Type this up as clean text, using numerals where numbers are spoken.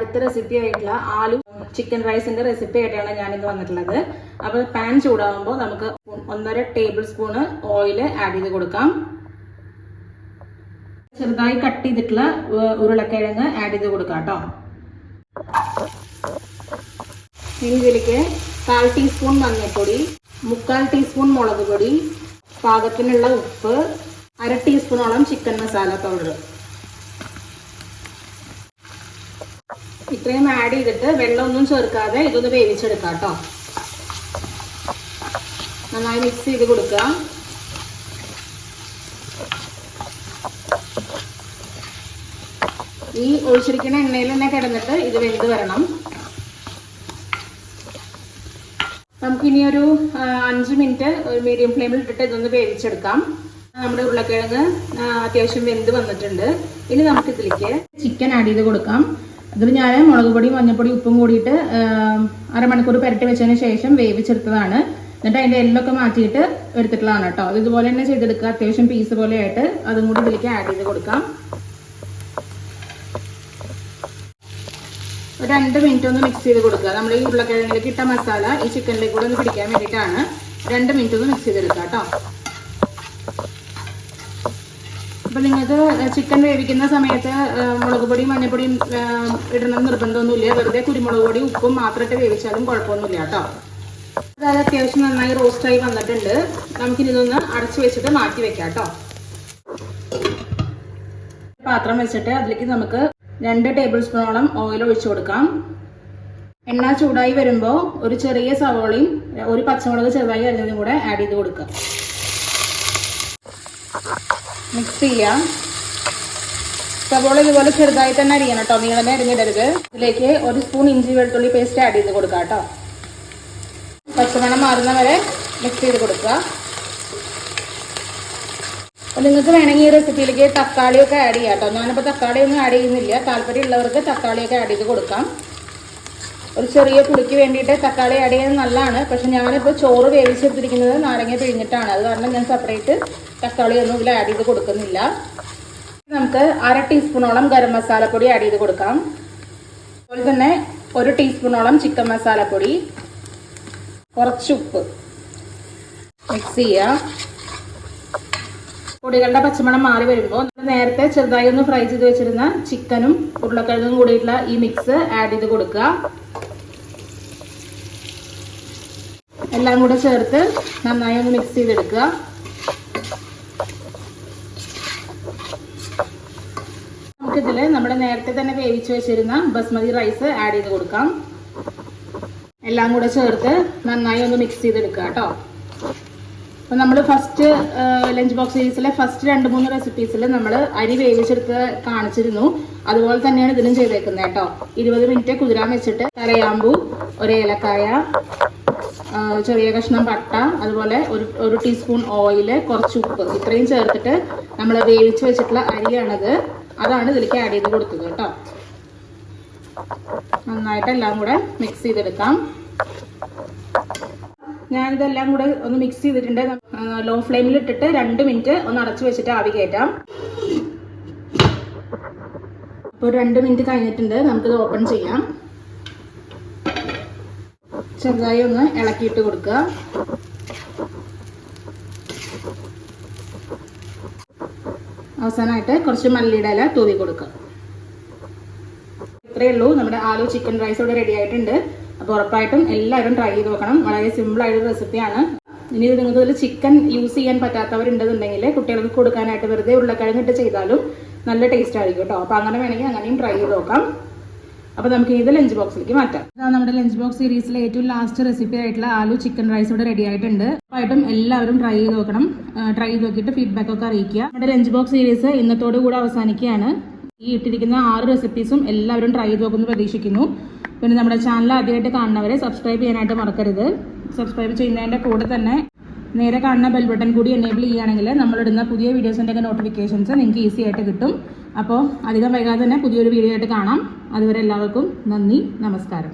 അടുത്ത റെസിപ്പി ആയിട്ടുള്ള aloo chicken റൈസിന്റെ recipe ആയിട്ടാണ് ഞാനിത് വന്നിട്ടുള്ളത്. അപ്പോൾ പാൻ ചൂടാകുമ്പോൾ നമുക്ക് 1.5 ടേബിൾ സ്പൂണ് ഓയിൽ ആഡ് ചെയ്ത് കൊടുക്കാം. ചെറുതായി കട്ട് ചെയ്തിട്ടുള്ള ഉരുളക്കിഴങ്ങ് ആഡ് ചെയ്ത് കൊടുക്കാം കേട്ടോ. ഇനി ഇതിലേക്ക് 1/4 ടീസ്പൂൺ മഞ്ഞൾപ്പൊടി, 3/4 ടീസ്പൂൺ മുളക് പൊടി, പാകത്തിനുള്ള ഉപ്പ്, 1/2 ടീസ്പൂണോളം ചിക്കൻ മസാല പൗഡർ ഇത്രയും ആഡ് ചെയ്തിട്ട് വെള്ളമൊന്നും ചേർക്കാതെ ഇതൊന്ന് വേവിച്ചെടുക്കാം കേട്ടോ. നന്നായി മിക്സ് ചെയ്ത് കൊടുക്കുക. ഈ ഒഴിച്ചിരിക്കുന്ന എണ്ണയിൽ തന്നെ കിടന്നിട്ട് ഇത് വെന്ത് വരണം. നമുക്കിനി ഒരു 5 മിനിറ്റ് ഒരു മീഡിയം ഫ്ലെയിമിൽ ഇട്ടിട്ട് ഇതൊന്ന് വേവിച്ചെടുക്കാം. നമ്മുടെ ഉരുളക്കിഴങ്ങ് അത്യാവശ്യം വെന്ത് വന്നിട്ടുണ്ട്. ഇനി നമുക്കിതിലേക്ക് ചിക്കൻ ആഡ് ചെയ്ത് കൊടുക്കാം. അതിൽ ഞാൻ മുളക് പൊടി, മഞ്ഞൾപ്പൊടി, ഉപ്പും കൂടിയിട്ട് 1/2 മണിക്കൂർ പുരട്ടി വെച്ചതിന് ശേഷം വേവിച്ചെടുത്തതാണ്. എന്നിട്ട് അതിൻ്റെ എല്ലൊക്കെ മാറ്റിയിട്ട് എടുത്തിട്ടുള്ളതാണ് കേട്ടോ. അത് ഇതുപോലെ തന്നെ ചെയ്തെടുക്കുക. അത്യാവശ്യം പീസ് പോലെ ആയിട്ട് അതും കൂടി ഇതിലേക്ക് ആഡ് ചെയ്ത് കൊടുക്കാം. ഒരു 2 മിനിറ്റ് ഒന്ന് മിക്സ് ചെയ്ത് കൊടുക്കുക. നമ്മൾ ഈ ഉരുളക്കിഴങ്ങിലേക്ക് ഇട്ട മസാല ഈ ചിക്കനിലേക്ക് കൂടെ ഒന്ന് പിടിക്കാൻ വേണ്ടിയിട്ടാണ്. 2 മിനിറ്റ് ഒന്ന് മിക്സ് ചെയ്തെടുക്കുക കേട്ടോ. അപ്പം നിങ്ങൾക്ക് ചിക്കൻ വേവിക്കുന്ന സമയത്ത് മുളക് പൊടിയും മഞ്ഞൾപ്പൊടിയും ഇടണം നിർബന്ധമൊന്നുമില്ല. വെറുതെ കുരുമുളക് പൊടി ഉപ്പും മാത്രം ഇട്ട് വേവിച്ചാലും കുഴപ്പമൊന്നുമില്ല കേട്ടോ. അതായത് അത്യാവശ്യം നന്നായി റോസ്റ്റായി വന്നിട്ടുണ്ട്. നമുക്കിനി ഇതൊന്ന് അടച്ചു വെച്ചിട്ട് മാറ്റി വെക്കാം കേട്ടോ. പാത്രം വെച്ചിട്ട് അതിലേക്ക് നമുക്ക് 2 ടേബിൾ സ്പൂണോളം ഓയിൽ ഒഴിച്ചു കൊടുക്കാം. എണ്ണ ചൂടായി വരുമ്പോൾ ഒരു ചെറിയ സവോളയും ഒരു പച്ചമുളക് ചെറുതായി അരിഞ്ഞതും കൂടെ ആഡ് ചെയ്ത് കൊടുക്കുക. മിക്സ് ചെയ്യാം. സവോള ഇതുപോലെ ചെറുതായി തന്നെ അരിയണം കേട്ടോ, നീളമേ അരിഞ്ഞിടരുത്. ഇതിലേക്ക് 1 സ്പൂൺ ഇഞ്ചി വെളുത്തുള്ളി പേസ്റ്റ് ആഡ് ചെയ്ത് കൊടുക്കുക കേട്ടോ. പച്ചമണം മാറുന്ന വരെ മിക്സ് ചെയ്ത് കൊടുക്കുക. അപ്പോൾ നിങ്ങൾക്ക് വേണമെങ്കിൽ ഈ റെസിപ്പിയിലേക്ക് തക്കാളിയൊക്കെ ആഡ് ചെയ്യാം കേട്ടോ. ഞാനിപ്പോൾ തക്കാളിയൊന്നും ആഡ് ചെയ്യുന്നില്ല. താല്പര്യമുള്ളവർക്ക് തക്കാളിയൊക്കെ ആഡ് ചെയ്ത് കൊടുക്കാം. ഒരു ചെറിയ പുളിക്ക് വേണ്ടിയിട്ട് തക്കാളി ആഡ് ചെയ്യുന്നത് നല്ലതാണ്. പക്ഷെ ഞാനിപ്പോൾ ചോറ് വേവിച്ചെടുത്തിരിക്കുന്നത് നാരങ്ങ പിഴിഞ്ഞിട്ടാണ്. അത് കാരണം ഞാൻ സെപ്പറേറ്റ് തക്കാളിയൊന്നും ഇതിൽ ആഡ് ചെയ്ത് കൊടുക്കുന്നില്ല. നമുക്ക് 1/2 ടീസ്പൂണോളം ഗരം മസാലപ്പൊടി ആഡ് ചെയ്ത് കൊടുക്കാം. അതുപോലെ തന്നെ 1 ടീസ്പൂണോളം ചിക്കൻ മസാലപ്പൊടി, കുറച്ച് ഉപ്പ് മിക്സ് ചെയ്യുക. പൊടികളുടെ പച്ചമണം മാറി വരുമ്പോൾ നേരത്തെ ചെറുതായി ഒന്ന് ഫ്രൈ ചെയ്ത് വെച്ചിരുന്ന ചിക്കനും ഉരുളക്കിഴങ്ങും കൂടിയിട്ടുള്ള ഈ മിക്സ് ആഡ് ചെയ്ത് കൊടുക്കുക. എല്ലാം കൂടെ ചേർത്ത് നന്നായി ഒന്ന് മിക്സ് ചെയ്തെടുക്കുക. നമുക്കിതിൽ നമ്മുടെ നേരത്തെ തന്നെ വേവിച്ച് വെച്ചിരുന്ന ബസ്മതി റൈസ് ആഡ് ചെയ്ത് കൊടുക്കാം. എല്ലാം കൂടെ ചേർത്ത് നന്നായി ഒന്ന് മിക്സ് ചെയ്തെടുക്കുക കേട്ടോ. അപ്പോൾ നമ്മൾ ഫസ്റ്റ് ലഞ്ച് ബോക്സ് സീരീസിലെ ഫസ്റ്റ് 2-3 റെസിപ്പീസിൽ നമ്മൾ അരി വേവിച്ചെടുത്ത് കാണിച്ചിരുന്നു. അതുപോലെ തന്നെയാണ് ഇതിലും ചെയ്തേക്കുന്നത് കേട്ടോ. 20 മിനിറ്റ് കുതിരാൻ വെച്ചിട്ട് കരയാമ്പൂ, 1 ഏലക്കായ, ചെറിയ കഷ്ണം പട്ട, അതുപോലെ ഒരു ടീസ്പൂൺ ഓയിൽ, കുറച്ച് ഉപ്പ് ഇത്രയും ചേർത്തിട്ട് നമ്മൾ വേവിച്ച് വെച്ചിട്ടുള്ള അരിയാണത്. അതാണ് ഇതിലേക്ക് ആഡ് ചെയ്ത് കൊടുത്തത് കേട്ടോ. നന്നായിട്ട് എല്ലാം കൂടെ മിക്സ് ചെയ്തെടുക്കാം. ഞാനിതെല്ലാം കൂടെ ഒന്ന് മിക്സ് ചെയ്തിട്ടുണ്ട്. ലോ ഫ്ലെയിമിൽ ഇട്ടിട്ട് 2 മിനിറ്റ് ഒന്ന് അടച്ചു വെച്ചിട്ട് ആവി കയറ്റാം. അപ്പോൾ 2 മിനിറ്റ് കഴിഞ്ഞിട്ടുണ്ട്. നമുക്കിത് ഓപ്പൺ ചെയ്യാം. ചെറുതായി ഒന്ന് ഇളക്കിയിട്ട് കൊടുക്കുക. അവസാനമായിട്ട് കുറച്ച് മല്ലിയുടെ ഇല തൂവി കൊടുക്കുക. ഇത്രയേ ഉള്ളൂ. നമ്മുടെ ആലു ചിക്കൻ റൈസ് ഇവിടെ റെഡി ആയിട്ടുണ്ട്. അപ്പോൾ ഉറപ്പായിട്ടും എല്ലാവരും ട്രൈ ചെയ്ത് നോക്കണം. വളരെ സിമ്പിളായൊരു റെസിപ്പിയാണ്. ഇനി നിങ്ങൾക്ക് ഇതിൽ ചിക്കൻ യൂസ് ചെയ്യാൻ പറ്റാത്തവരുണ്ടെന്നുണ്ടെങ്കിൽ കുട്ടികൾക്ക് കൊടുക്കാനായിട്ട് വെറുതെ ഉരുളക്കിഴങ്ങിട്ട് ചെയ്താലും നല്ല ടേസ്റ്റ് ആയിരിക്കും കേട്ടോ. അപ്പോൾ അങ്ങനെ വേണമെങ്കിൽ അങ്ങനെയും ട്രൈ ചെയ്ത് നോക്കാം. അപ്പോൾ നമുക്ക് ഇത് ലഞ്ച് ബോക്സിലേക്ക് മാറ്റാം. ഇതാണ് നമ്മുടെ ലഞ്ച് ബോക്സ് സീരീസിലെ ഏറ്റവും ലാസ്റ്റ് റെസിപ്പി ആയിട്ടുള്ള ആലു ചിക്കൻ റൈസ് ഇവിടെ റെഡി ആയിട്ടുണ്ട്. ഉറപ്പായിട്ടും എല്ലാവരും ട്രൈ ചെയ്ത് നോക്കണം. ട്രൈ ചെയ്ത് നോക്കിയിട്ട് ഫീഡ്ബാക്ക് ഒക്കെ അറിയിക്കുക. നമ്മുടെ ലഞ്ച് ബോക്സ് സീരീസ് ഇന്നത്തോടു കൂടെ അവസാനിക്കുകയാണ്. ഈ ഇട്ടിരിക്കുന്ന 6 റെസിപ്പീസും എല്ലാവരും ട്രൈ ചെയ്ത് നോക്കുമെന്ന് പ്രതീക്ഷിക്കുന്നു. പിന്നെ നമ്മുടെ ചാനൽ ആദ്യമായിട്ട് കാണുന്നവരെ സബ്സ്ക്രൈബ് ചെയ്യാനായിട്ട് മറക്കരുത്. സബ്സ്ക്രൈബ് ചെയ്യുന്നതിൻ്റെ കൂടെ തന്നെ നേരെ കാണുന്ന ബെൽ ബട്ടൺ കൂടി എനേബിൾ ചെയ്യുകയാണെങ്കിൽ നമ്മളിടുന്ന പുതിയ വീഡിയോസിൻ്റെ ഒക്കെ നോട്ടിഫിക്കേഷൻസ് നിങ്ങൾക്ക് ഈസി ആയിട്ട് കിട്ടും. അപ്പോൾ അധികം വൈകാതെ തന്നെ പുതിയൊരു വീഡിയോ ആയിട്ട് കാണാം. അതുവരെ എല്ലാവർക്കും നന്ദി, നമസ്കാരം.